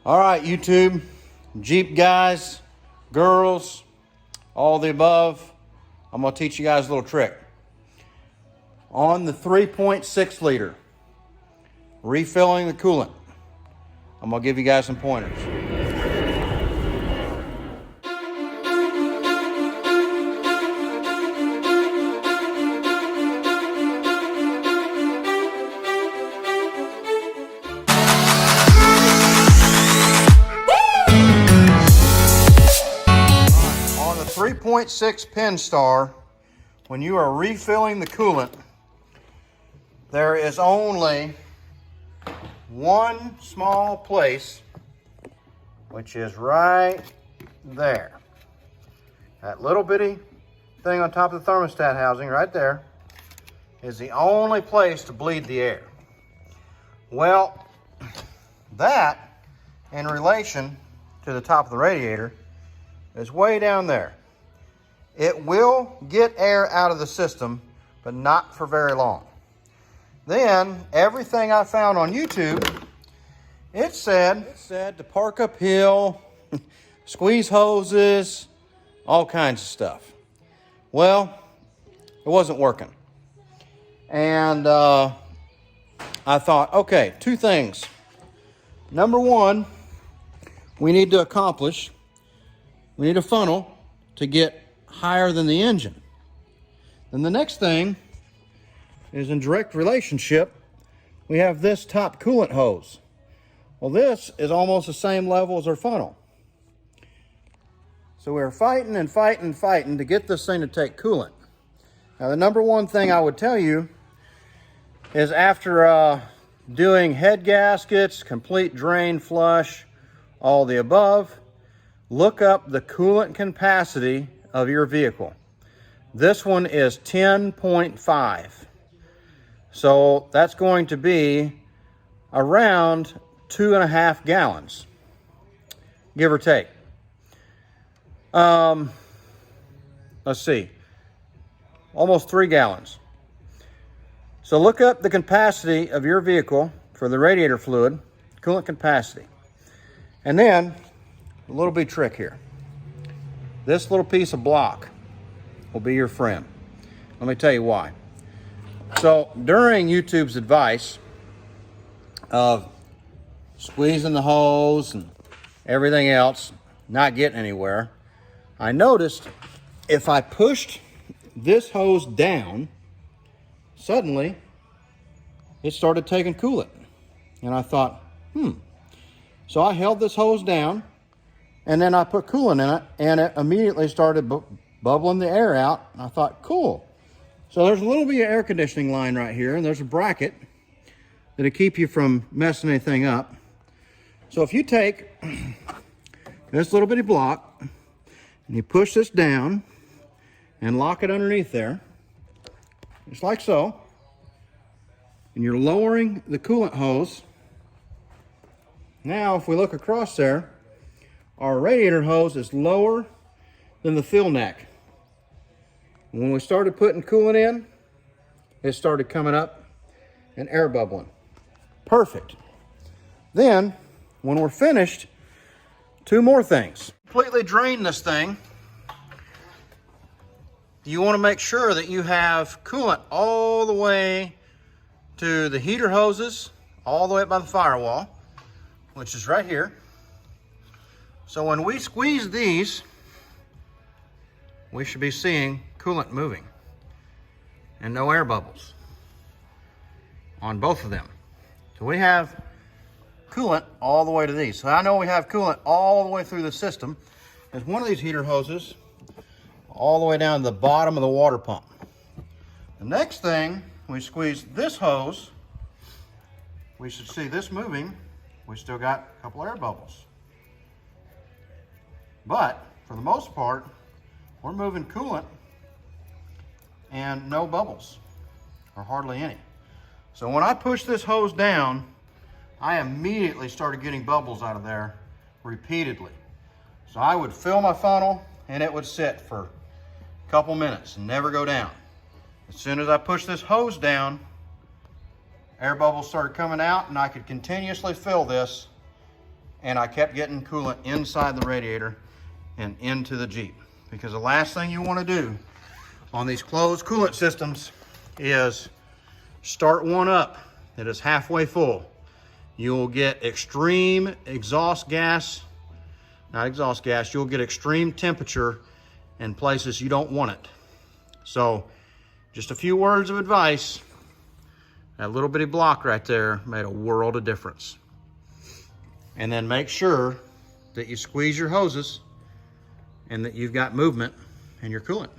All right, YouTube, Jeep guys, girls, all the above, I'm gonna teach you guys a little trick. On the 3.6 liter, refilling the coolant, I'm gonna give you guys some pointers. On the 3.6 pin star, when you are refilling the coolant, there is only one small place, which is right there. That little bitty thing on top of the thermostat housing right there is the only place to bleed the air. Well, that in relation to the top of the radiator is way down there. It will get air out of the system, but not for very long. Then, everything I found on YouTube, it said to park uphill, squeeze hoses, all kinds of stuff. Well, it wasn't working. And I thought, okay, two things. Number one, we need a funnel to get higher than the engine. Then the next thing is in direct relationship, we have this top coolant hose. Well, this is almost the same level as our funnel. So we're fighting and fighting and fighting to get this thing to take coolant. Now, the number one thing I would tell you is after doing head gaskets, complete drain flush, all the above, look up the coolant capacity of your vehicle. This one is 10.5. So that's going to be around 2.5 gallons, give or take. Let's see, almost 3 gallons. So look up the capacity of your vehicle for the radiator fluid, coolant capacity. And then, a little bit trick here. This little piece of block will be your friend. Let me tell you why. So during YouTube's advice of squeezing the hose and everything else, not getting anywhere, I noticed if I pushed this hose down, suddenly it started taking coolant. And I thought, So I held this hose down and then I put coolant in it and it immediately started bubbling the air out. I thought, cool. So there's a little bit of air conditioning line right here, and there's a bracket that'll keep you from messing anything up. So if you take this little bitty block and you push this down and lock it underneath there, just like so, and you're lowering the coolant hose. Now, if we look across there, our radiator hose is lower than the fill neck. When we started putting coolant in, it started coming up and air bubbling. Perfect. Then, when we're finished, two more things. Completely drain this thing. You want to make sure that you have coolant all the way to the heater hoses, all the way up by the firewall, which is right here. So when we squeeze these, we should be seeing coolant moving and no air bubbles on both of them. So we have coolant all the way to these. So I know we have coolant all the way through the system. There's one of these heater hoses all the way down to the bottom of the water pump. The next thing, we squeeze this hose, we should see this moving. We still got a couple air bubbles. But for the most part, we're moving coolant and no bubbles, or hardly any. So when I push this hose down, I immediately started getting bubbles out of there repeatedly. So I would fill my funnel and it would sit for a couple minutes and never go down. As soon as I pushed this hose down, air bubbles started coming out and I could continuously fill this and I kept getting coolant inside the radiator and into the Jeep. Because the last thing you want to do on these closed coolant systems is start one up that is halfway full. You'll get extreme exhaust gas, not exhaust gas, you'll get extreme temperature in places you don't want it. So just a few words of advice. That little bitty block right there made a world of difference. And then make sure that you squeeze your hoses and that you've got movement in your coolant.